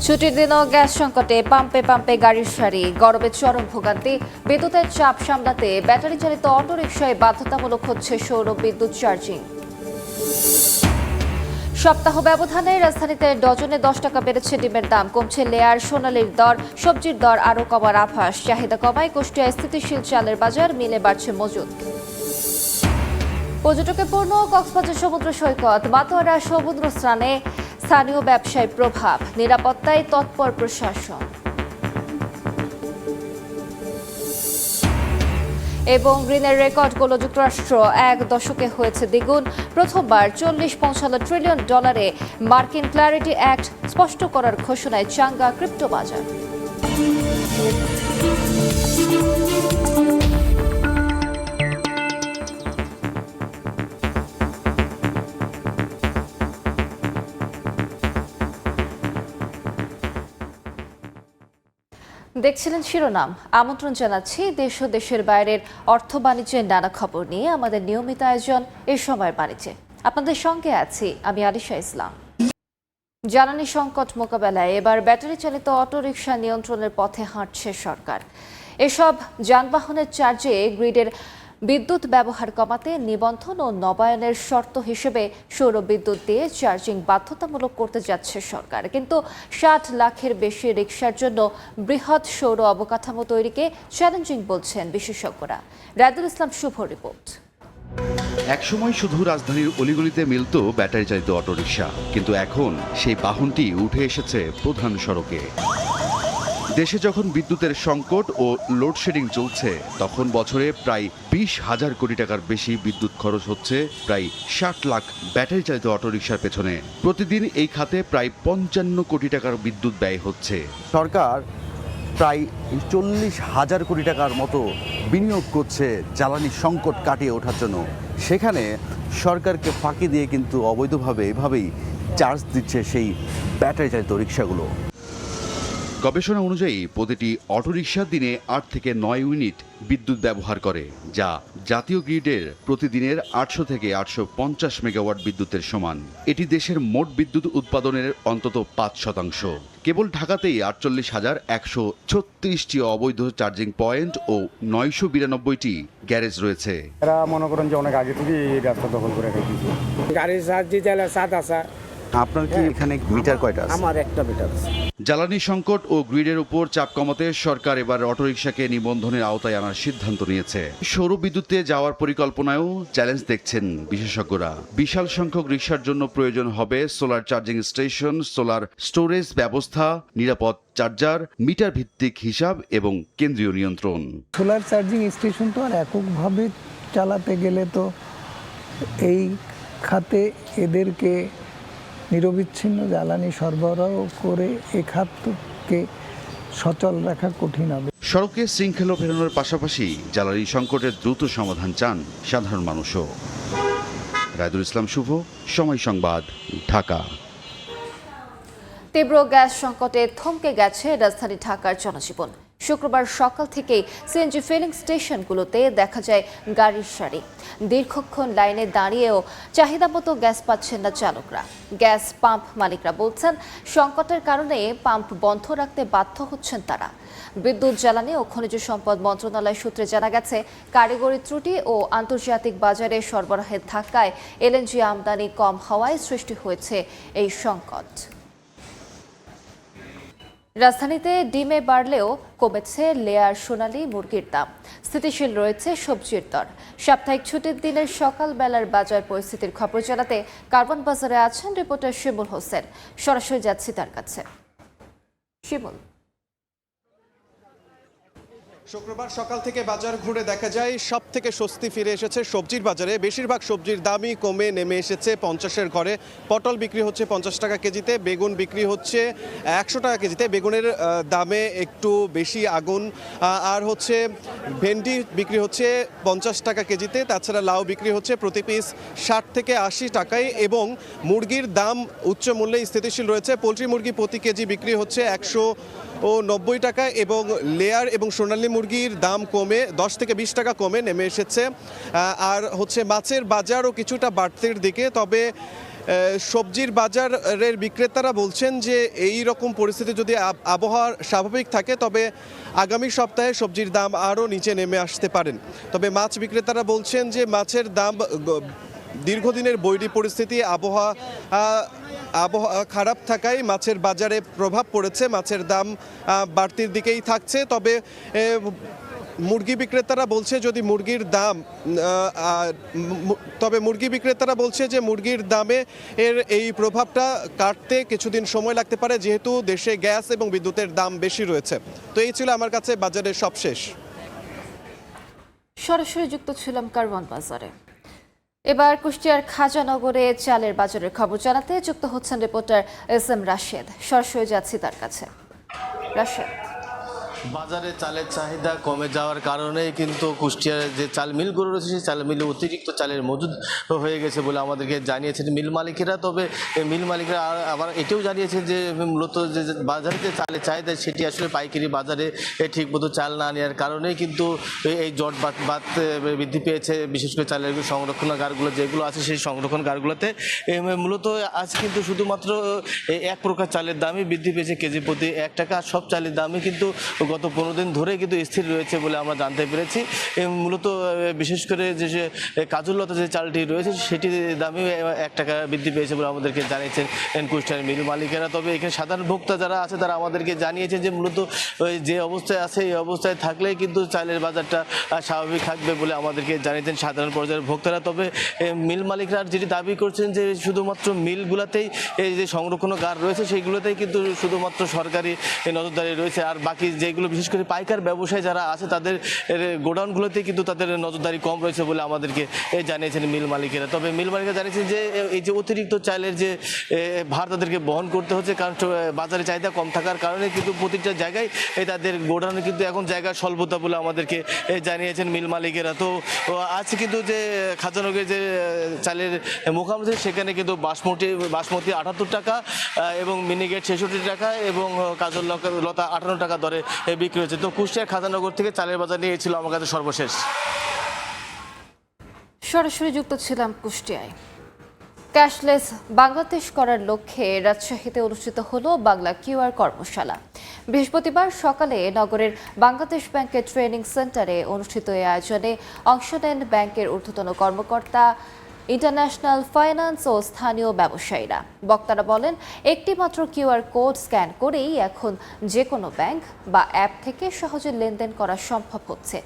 ছুটির দিনও গ্যাস সংকটে পাম্পে পাম্পে গাড়ির সারি, গরমে চরম ভোগান্তি। বিদ্যুতের চাপ সামলাতে ব্যাটারি চালিত অটোরিকশায় বাধ্যতামূলক হচ্ছে সৌর বিদ্যুৎ চার্জিং। সপ্তাহ ব্যবধানে রাজধানীতে ডজনে 10 টাকা বেড়েছে ডিমের দাম, কমছে লেয়ার, সোনালির দর, সবজির দর আরও কমার আভাস। চাহিদা কমায় কুষ্টিয়ায় স্থিতিশীল চালের বাজার, মিলে বাড়ছে মজুত। পর্যটকে পূর্ণ কক্সবাজার সমুদ্র সৈকত, মাতোয়ারা সমুদ্র স্নানে স্থানীয় ব্যবসায় প্রভাব, নিরাপত্তায় তৎপর প্রশাসন। এবং ঋণের রেকর্ড গড়ল যুক্তরাষ্ট্র, 1 দশকে হয়েছে দ্বিগুণ। প্রথমবার 40 পৌঁছালো ট্রিলিয়ন ডলারে। মার্কিন ক্ল্যারিটি অ্যাক্ট স্পষ্ট করার ঘোষণায় চাঙ্গা ক্রিপ্টো বাজার। দেখছিলেন শিরোনাম। আমন্ত্রণ জানাচ্ছি দেশ ও দেশের বাইরের অর্থ বাণিজ্যের নানা খবর নিয়ে আমাদের নিয়মিত আয়োজন এ সময়ের বাণিজ্যে। আপনাদের সঙ্গে আছি আমি আলিশা ইসলাম। জ্বালানি সংকট মোকাবেলায় এবার ব্যাটারি চালিত অটোরিকশা নিয়ন্ত্রণের পথে হাঁটছে সরকার। এসব যানবাহনের চার্জে গ্রিডের বিদ্যুৎ ব্যবহার কমাতে নিবন্ধন ও নবায়নের শর্ত হিসেবে সৌর বিদ্যুৎ দিয়ে চার্জিং বাধ্যতামূলক করতে যাচ্ছে সরকার। কিন্তু 60 লাখের বেশি রিকশার জন্য বৃহৎ সৌর অবকাঠামো তৈরিকে চ্যালেঞ্জিং বলছেন বিশেষজ্ঞরা। রায়দুল ইসলাম শুভ রিপোর্ট। একসময় শুধু রাজধানীর অলিগলিতে মিলত ব্যাটারি চালিত অটোরিকশা, কিন্তু এখন সেই বাহনটি উঠে এসেছে প্রধান সড়কে। দেশে যখন বিদ্যুতের সংকট ও লোডশেডিং চলছে, তখন বছরে প্রায় 20,000 কোটি টাকার বেশি বিদ্যুৎ খরচ হচ্ছে প্রায় 60 লাখ ব্যাটারি চালিত অটোরিকশার পেছনে। প্রতিদিন এই খাতে প্রায় 55 কোটি টাকার বিদ্যুৎ ব্যয় হচ্ছে। সরকার প্রায় 40,000 কোটি টাকার মতো বিনিয়োগ করছে জ্বালানি সংকট কাটিয়ে ওঠার জন্য। সেখানে সরকারকে ফাঁকি দিয়ে কিন্তু অবৈধভাবে এভাবেই চার্জ দিচ্ছে সেই ব্যাটারি চালিত রিকশাগুলো। গবেষণা অনুযায়ী প্রতিটি অটোরিকশা দিনে 8 থেকে 9 ইউনিট বিদ্যুৎ ব্যবহার করে, যা জাতীয় গ্রিডের প্রতিদিনের 800 থেকে 850 মেগাওয়াট বিদ্যুতের সমান। এটি দেশের মোট বিদ্যুৎ উৎপাদনের অন্তত 5%। কেবল ঢাকাতেই 48,136টি অবৈধ চার্জিং পয়েন্ট ও 992টি গ্যারেজ রয়েছে। এরা মনে করেন যে অনেক আগে থেকেই এই রাস্তা দখল করে রেখেছে। গাড়ির চার্জ দিতে হলে 7 আছে। আপনার কি এখানে মিটার কয়টা আছে? আমার একটা মিটার আছে। জ্বালানি সংকট ও গ্রিডের উপর চাপ কমাতে সরকার এবার অটোরিকশাকে নিবন্ধনের আওতায় আনার সিদ্ধান্ত নিয়েছে। সৌর বিদ্যুতে যাওয়ার পরিকল্পনায়ও চ্যালেঞ্জ দেখছেন বিশেষজ্ঞরা। বিশাল সংখ্যক রিকশার জন্য প্রয়োজন হবে solar charging station, solar storage ব্যবস্থা, নিরাপদ চার্জার, মিটার ভিত্তিক হিসাব এবং কেন্দ্রীয় নিয়ন্ত্রণ। সোলার চার্জিং স্টেশন তো আর এককভাবে চালাতে গেলে তো এই খাতে এদেরকে নিরবিচ্ছিন্ন জ্বালানি সরবরাহ করে এ খাতকে সচল রাখা কঠিন হবে। সড়কে শৃঙ্খলা ফেরানোর পাশাপাশি জ্বালানি সংকটের দ্রুত সমাধান চান সাধারণ মানুষও। রায়দুল ইসলাম শুভ, সময় সংবাদ, ঢাকা। তীব্র গ্যাস সংকটে থমকে গেছে রাজধানী ঢাকার জনজীবন। শুক্রবার সকাল থেকেই সিএনজি ফিলিং স্টেশনগুলোতে দেখা যায় গাড়ির সারি। দীর্ঘক্ষণ লাইনে দাঁড়িয়েও চাহিদা মতো গ্যাস পাচ্ছেন না চালকরা। গ্যাস পাম্প মালিকরা বলছেন, সংকটের কারণে পাম্প বন্ধ রাখতে বাধ্য হচ্ছেন তারা। বিদ্যুৎ, জ্বালানি ও খনিজ সম্পদ মন্ত্রণালয় সূত্রে জানা গেছে, কারিগরি ত্রুটি ও আন্তর্জাতিক বাজারে সরবরাহের ধাক্কায় এলএনজি আমদানি কম হওয়ায় সৃষ্টি হয়েছে এই সংকট। রাজধানীতে ডিমে বাড়লেও কমেছে লেয়ার, সোনালী মুরগির দাম। স্থিতিশীল রয়েছে সবজির দর। সাপ্তাহিক ছুটির দিনের সকালবেলার বাজার পরিস্থিতির খবর জানাতে কারওয়ান বাজারে আছেন রিপোর্টার শিমুল হোসেন। সরাসরি যাচ্ছি তার কাছে। শিমুল, শুক্রবার সকাল থেকে বাজার ঘুরে দেখা যায় সব থেকে স্বস্তি ফিরে এসেছে সবজির বাজারে। বেশিরভাগ সবজির দামই কমে নেমে এসেছে 50-এর ঘরে। পটল বিক্রি হচ্ছে 50 টাকা কেজিতে, বেগুন বিক্রি হচ্ছে 100 টাকা কেজিতে। বেগুনের দামে একটু বেশি আগুন। আর হচ্ছে ভেন্ডি বিক্রি হচ্ছে 50 টাকা কেজিতে। তাছাড়া লাউ বিক্রি হচ্ছে প্রতি পিস 60 থেকে 80 টাকায়। এবং মুরগির দাম উচ্চ মূল্যে স্থিতিশীল রয়েছে। পোলট্রি মুরগি প্রতি কেজি বিক্রি হচ্ছে 190 টাকা এবং লেয়ার এবং সোনালী মুরগির দাম কমে 10 থেকে 20 টাকা কমে নেমে এসেছে। আর হচ্ছে মাছের বাজারও কিছুটা বাড়তির দিকে, তবে সবজির বাজারের বিক্রেতারা বলছেন যে এই রকম পরিস্থিতি যদি আবহাওয়া স্বাভাবিক থাকে তবে আগামী সপ্তাহে সবজির দাম আরও নিচে নেমে আসতে পারেন। তবে মাছ বিক্রেতারা বলছেন যে মাছের দাম দীর্ঘদিনের বৈরী পরিস্থিতি, আবহাওয়া খারাপ থাকায় মাছের বাজারে প্রভাব পড়েছে, মাছের দাম বাড়তির দিকেই থাকছে। তবে মুরগি বিক্রেতারা বলছে যদি মুরগির দাম মুরগি বিক্রেতারা বলছে যে মুরগির দামে এর এই প্রভাবটা কাটতে কিছুদিন সময় লাগতে পারে, যেহেতু দেশে গ্যাস এবং বিদ্যুতের দাম বেশি রয়েছে। তো এই ছিল আমার কাছে বাজারের সবশেষ। সরাসরি যুক্ত ছিলাম কারওয়ান বাজারে। এবার কুষ্টিয়ার খাজানগরে চালের বাজারের খবর জানাতে যুক্ত হচ্ছেন রিপোর্টার SM রাশেদ। সরাসরি যাচ্ছি তার কাছে। রাশেদ, বাজারে চালের চাহিদা কমে যাওয়ার কারণে কিন্তু কুষ্টিয়ার যে চাল মিলগুলো রয়েছে সেই চাল মিলে অতিরিক্ত চালের মজুদ হয়ে গেছে বলে আমাদেরকে জানিয়েছেন মিল মালিকেরা। তবে মিল মালিকরা আবার এটাও জানিয়েছেন যে মূলত যে বাজারে যে চালের চাহিদা সেটি আসলে পাইকারি বাজারে ঠিকমতো চাল না নেওয়ার কারণেই কিন্তু এই জট বাত বৃদ্ধি পেয়েছে। বিশেষ করে চালের সংরক্ষণাগারগুলো যেগুলো আছে সেই সংরক্ষণাগারগুলোতে মূলত আজ কিন্তু শুধুমাত্র এক প্রকার চালের দামই বৃদ্ধি পেয়েছে কেজি প্রতি 1 টাকা। আর সব চালের দামই কিন্তু গত 15 দিন ধরে কিন্তু স্থির রয়েছে বলে আমরা জানতে পেরেছি। মূলত বিশেষ করে যে কাজুলতা যে চালটি রয়েছে সেটির দামই 1 টাকা বৃদ্ধি পেয়েছে বলে আমাদেরকে জানিয়েছেন কুষ্টিয়ার মিল মালিকেরা। তবে এখানে সাধারণ ভোক্তা যারা আছে তারা আমাদেরকে জানিয়েছে যে মূলত যে অবস্থায় আছে এই অবস্থায় থাকলেই কিন্তু চালের বাজারটা স্বাভাবিক থাকবে বলে আমাদেরকে জানিয়েছেন সাধারণ পর্যায়ের ভোক্তারা। তবে মিল মালিকরা যেটি দাবি করছেন যে শুধুমাত্র মিলগুলোতেই এই যে সংরক্ষণাগার রয়েছে সেইগুলোতেই কিন্তু শুধুমাত্র সরকারি নজরদারি রয়েছে, আর বাকি যেগুলো বিশেষ করে পাইকার ব্যবসায়ী যারা আছে তাদের গোডাউনগুলোতে কিন্তু তাদের নজরদারি কম রয়েছে বলে আমাদেরকে জানিয়েছেন মিল মালিকেরা। তবে মিল মালিকরা জানিয়েছেন যে এই যে অতিরিক্ত চালের যে ভার তাদেরকে বহন করতে হচ্ছে, কারণ বাজারে চাহিদা কম থাকার কারণে কিন্তু প্রতিটা জায়গায় তাদের গোডাউনে কিন্তু এখন জায়গার স্বল্পতা বলে আমাদেরকে জানিয়েছেন মিল মালিকেরা। তো আজ কিন্তু যে খাজানগরের যে চালের মোকাম আছে সেখানে কিন্তু বাসমতি 78 টাকা এবং মিনিকেট 66 টাকা এবং কাজল লতা 58 টাকা দরে বিক্রি হয়েছে। তো কুষ্টিয়ার খাজানগর থেকে চালের বাজার নিয়ে ছিল আমার কাছে সর্বশেষ। সরাসরি যুক্ত ছিলাম কুষ্টিয়ায়। ক্যাশলেস বাংলাদেশ করার লক্ষ্যে রাজশাহীতে অনুষ্ঠিত হলো বাংলা QR কর্মশালা। বৃহস্পতিবার সকালে নগরের বাংলাদেশ ব্যাংকের ট্রেনিং সেন্টারে অনুষ্ঠিত এই আয়োজনে অংশ নেন ব্যাংকের ঊর্ধ্বতন কর্মকর্তা, ইন্টারন্যাশনাল ফাইন্যান্স ও স্থানীয় ব্যবসায়ীরা। বক্তারা বলেন, একটি মাত্র QR কোড স্ক্যান করেই এখন যে কোনো ব্যাংক বা অ্যাপ থেকে সহজে লেনদেন করা সম্ভব হচ্ছে।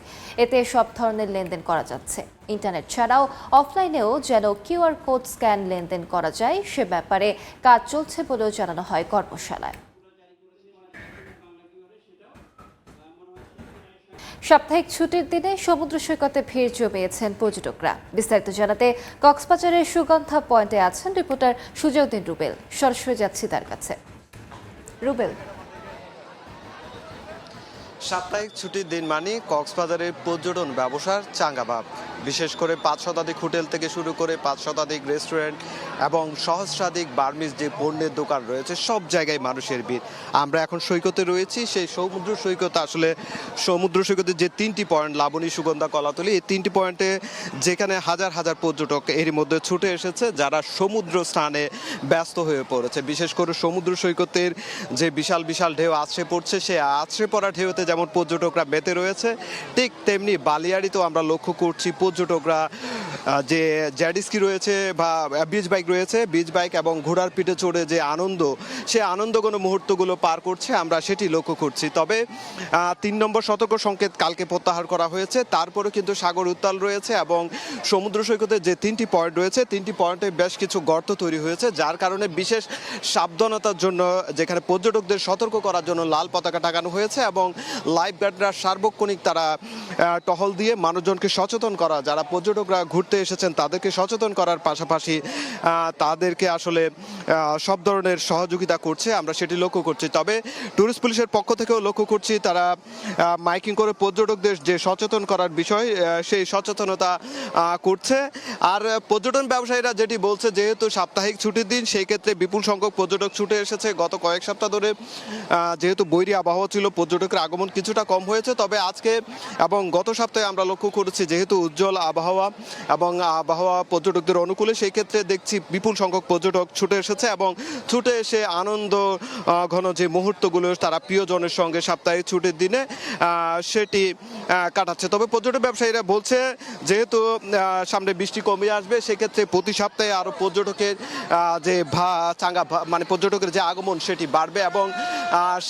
এতে সব ধরনের লেনদেন করা যাচ্ছে। ইন্টারনেট ছাড়াও অফলাইনেও যেন QR কোড স্ক্যান লেনদেন করা যায় সে ব্যাপারে কাজ চলছে বলেও জানানো হয় কর্মশালায়। সাপ্তাহিক ছুটির দিনে সমুদ্র সৈকতে ভিড় জমিয়েছেন পর্যটকরা। বিস্তারিত জানাতে কক্সবাজারের সুগন্ধা পয়েন্টে আছেন রিপোর্টার সুজাউদ্দিন রুবেল। সরাসরি যাচ্ছি তার কাছে। রুবেল, সাপ্তাহিক ছুটির দিন মানে কক্সবাজারের পর্যটন ব্যবসার চাঙ্গাভাব। বিশেষ করে 5 শতাধিক হোটেল থেকে শুরু করে 5 শতাধিক রেস্টুরেন্ট এবং সহস্রাধিক বার্মিজ যে পণ্যের দোকান রয়েছে সব জায়গায় মানুষের ভিড়। আমরা এখন সৈকতে রয়েছি। সেই সমুদ্র সৈকতে আসলে সমুদ্র সৈকতের যে 3টি পয়েন্ট লাবণী, সুগন্ধা, কলাতলী, এই 3টি পয়েন্টে যেখানে হাজার হাজার পর্যটক এরই মধ্যে ছুটে এসেছে যারা সমুদ্র স্নানে ব্যস্ত হয়ে পড়েছে। বিশেষ করে সমুদ্র সৈকতের যে বিশাল বিশাল ঢেউ আছড়ে পড়ছে, সে আছড়ে পড়া ঢেউতে যেমন পর্যটকরা মেতে রয়েছে, ঠিক তেমনি বালিয়াড়িতেও আমরা লক্ষ্য করছি পর্যটকরা যে জ্যাডিস্কি রয়েছে বা বিচ বাইক রয়েছে, বিচ বাইক এবং ঘোড়ার পিঠে চড়ে যে আনন্দ, সে আনন্দঘন মুহূর্তগুলো পার করছে, আমরা সেটি লক্ষ্য করছি। তবে 3 নম্বর সতর্ক সংকেত কালকে প্রত্যাহার করা হয়েছে, তারপরেও কিন্তু সাগর উত্তাল রয়েছে এবং সমুদ্র সৈকতের যে 3টি পয়েন্ট রয়েছে 3টি পয়েন্টে বেশ কিছু গর্ত তৈরি হয়েছে, যার কারণে বিশেষ সাবধানতার জন্য যেখানে পর্যটকদের সতর্ক করার জন্য লাল পতাকা টাঙানো হয়েছে এবং লাইফ গার্ডরা সার্বক্ষণিক তারা টহল দিয়ে মানুষজনকে সচেতন করা, যারা পর্যটকরা ঘুরতে এসেছেন তাদেরকে সচেতন করার পাশাপাশি তাদেরকে আসলে সব ধরনের সহযোগিতা করছে, আমরা সেটি লক্ষ্য করছি। তবে ট্যুরিস্ট পুলিশের পক্ষ থেকেও লক্ষ্য করছি তারা মাইকিং করে পর্যটকদের যে সচেতন করার বিষয় সেই সচেতনতা করছে। আর পর্যটন ব্যবসায়ীরা যেটি বলছে, যেহেতু সাপ্তাহিক ছুটির দিন সেই ক্ষেত্রে বিপুল সংখ্যক পর্যটক ছুটে এসেছে। গত কয়েক সপ্তাহ ধরে যেহেতু বৈরী আবহাওয়া ছিল, পর্যটকের আগমন কিছুটা কম হয়েছে। তবে আজকে এবং গত সপ্তাহে আমরা লক্ষ্য করেছি যেহেতু উজ্জ্বল আবহাওয়া এবং এবং আবহাওয়া পর্যটকদের অনুকূলে, সেই ক্ষেত্রে দেখছি বিপুল সংখ্যক পর্যটক ছুটে এসেছে এবং ছুটে এসে আনন্দ ঘন যে মুহূর্তগুলো তারা প্রিয়জনের সঙ্গে সাপ্তাহিক ছুটির দিনে সেটি কাটাচ্ছে। তবে পর্যটক ব্যবসায়ীরা বলছে যেহেতু সামনে বৃষ্টি কমে আসবে, সেক্ষেত্রে প্রতি সপ্তাহে আরও পর্যটকের যে মানে পর্যটকের যে আগমন সেটি বাড়বে এবং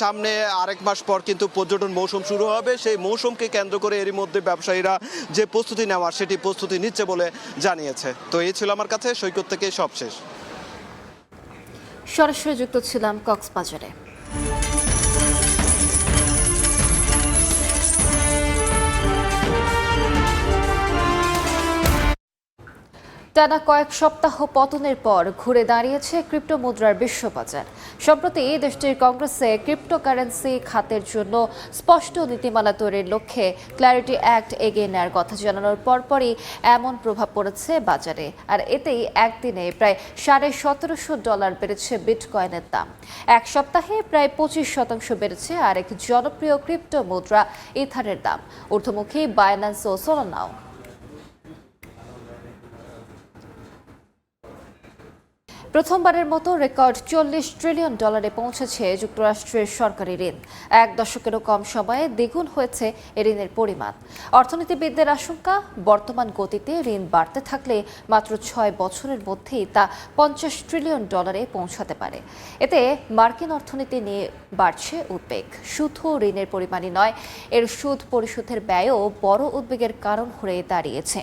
সামনে আরেক মাস পর কিন্তু পর্যটন মৌসুম শুরু হবে। সেই মৌসুমকে কেন্দ্র করে এরই মধ্যে ব্যবসায়ীরা যে প্রস্তুতি নেওয়ার সেটি প্রস্তুতি নিচ্ছে বলে জানিয়েছে। তো এই ছিল আমার কাছে সৈকত থেকে সবশেষ। সরাসরি যুক্ত ছিলাম কক্সবাজারে। টানা কয়েক সপ্তাহ পতনের পর ঘুরে দাঁড়িয়েছে ক্রিপ্টো মুদ্রার বিশ্ববাজার। সম্প্রতি দেশটির কংগ্রেসে ক্রিপ্টোকারেন্সি খাতের জন্য স্পষ্ট নীতিমালা তৈরির লক্ষ্যে ক্ল্যারিটি অ্যাক্ট এগিয়ে নেওয়ার কথা জানানোর পরপরই এমন প্রভাব পড়েছে বাজারে। আর এতেই একদিনে প্রায় $1750 বেড়েছে বিটকয়েনের দাম। এক সপ্তাহে প্রায় 25% বেড়েছে আরেক জনপ্রিয় ক্রিপ্টো মুদ্রা ইথারের দাম। ঊর্ধ্বমুখী বাইন্যান্স ও সোলানাও। প্রথমবারের মতো রেকর্ড $40 ট্রিলিয়ন পৌঁছেছে যুক্তরাষ্ট্রের সরকারি ঋণ। এক দশকেরও কম সময়ে দ্বিগুণ হয়েছে এ ঋণের পরিমাণ। অর্থনীতিবিদদের আশঙ্কা, বর্তমান গতিতে ঋণ বাড়তে থাকলে মাত্র 6 বছরের মধ্যেই তা $50 ট্রিলিয়ন পৌঁছাতে পারে। এতে মার্কিন অর্থনীতি নিয়ে বাড়ছে উদ্বেগ। শুধু ঋণের পরিমাণই নয়, এর সুদ পরিশোধের ব্যয়ও বড় উদ্বেগের কারণ হয়ে দাঁড়িয়েছে।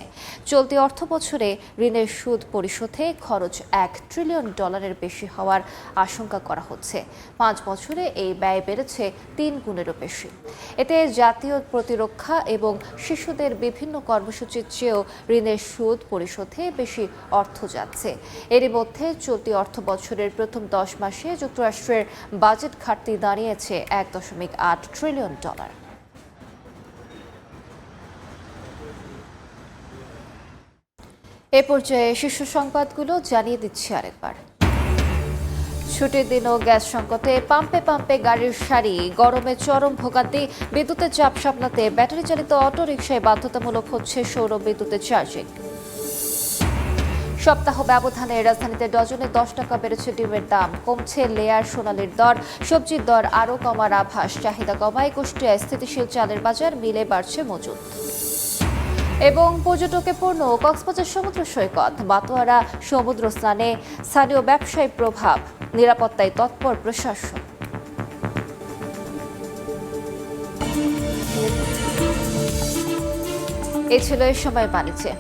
চলতি অর্থবছরে ঋণের সুদ পরিশোধে খরচ $1 ট্রিলিয়ন বেশি হওয়ার আশঙ্কা করা হচ্ছে। 5 বছরে এই ব্যয় বেড়েছে 3 গুণেরও বেশি। এতে জাতীয় প্রতিরক্ষা এবং শিশুদের বিভিন্ন কর্মসূচির চেয়েও ঋণের সুদ পরিশোধে বেশি অর্থ যাচ্ছে। এরই মধ্যে চলতি অর্থ বছরের প্রথম 10 মাসে যুক্তরাষ্ট্রের বাজেট ঘাটতি দাঁড়িয়েছে $1.8 ট্রিলিয়ন। এ পর্যায়ে শীর্ষ সংবাদগুলো জানিয়ে দিচ্ছি আরেকবার। ছুটির দিনও গ্যাস সংকটে পাম্পে পাম্পে গাড়ির সারি, গরমে চরম ভোগান্তি। বিদ্যুতের চাপ সামলাতে ব্যাটারি চালিত অটো রিকশায় বাধ্যতামূলক হচ্ছে সৌর বিদ্যুতের চার্জিং। সপ্তাহ ব্যবধানে রাজধানীতে ডজনে 10 টাকা বেড়েছে ডিমের দাম। কমছে লেয়ার সোনালির দর। সবজির দর আরও কমার আভাস। চাহিদা কমায় কুষ্টিয়ায় স্থিতিশীল চালের বাজার, মিলে বাড়ছে মজুত। এবং পর্যটকে পূর্ণ কক্সবাজার সমুদ্র সৈকত। মাতোয়ারা সমুদ্র স্নানে স্থানীয় ব্যবসায়ী প্রভাব, নিরাপত্তায় তৎপর প্রশাসন। এই ছিল এ সময় বাণিজ্যে।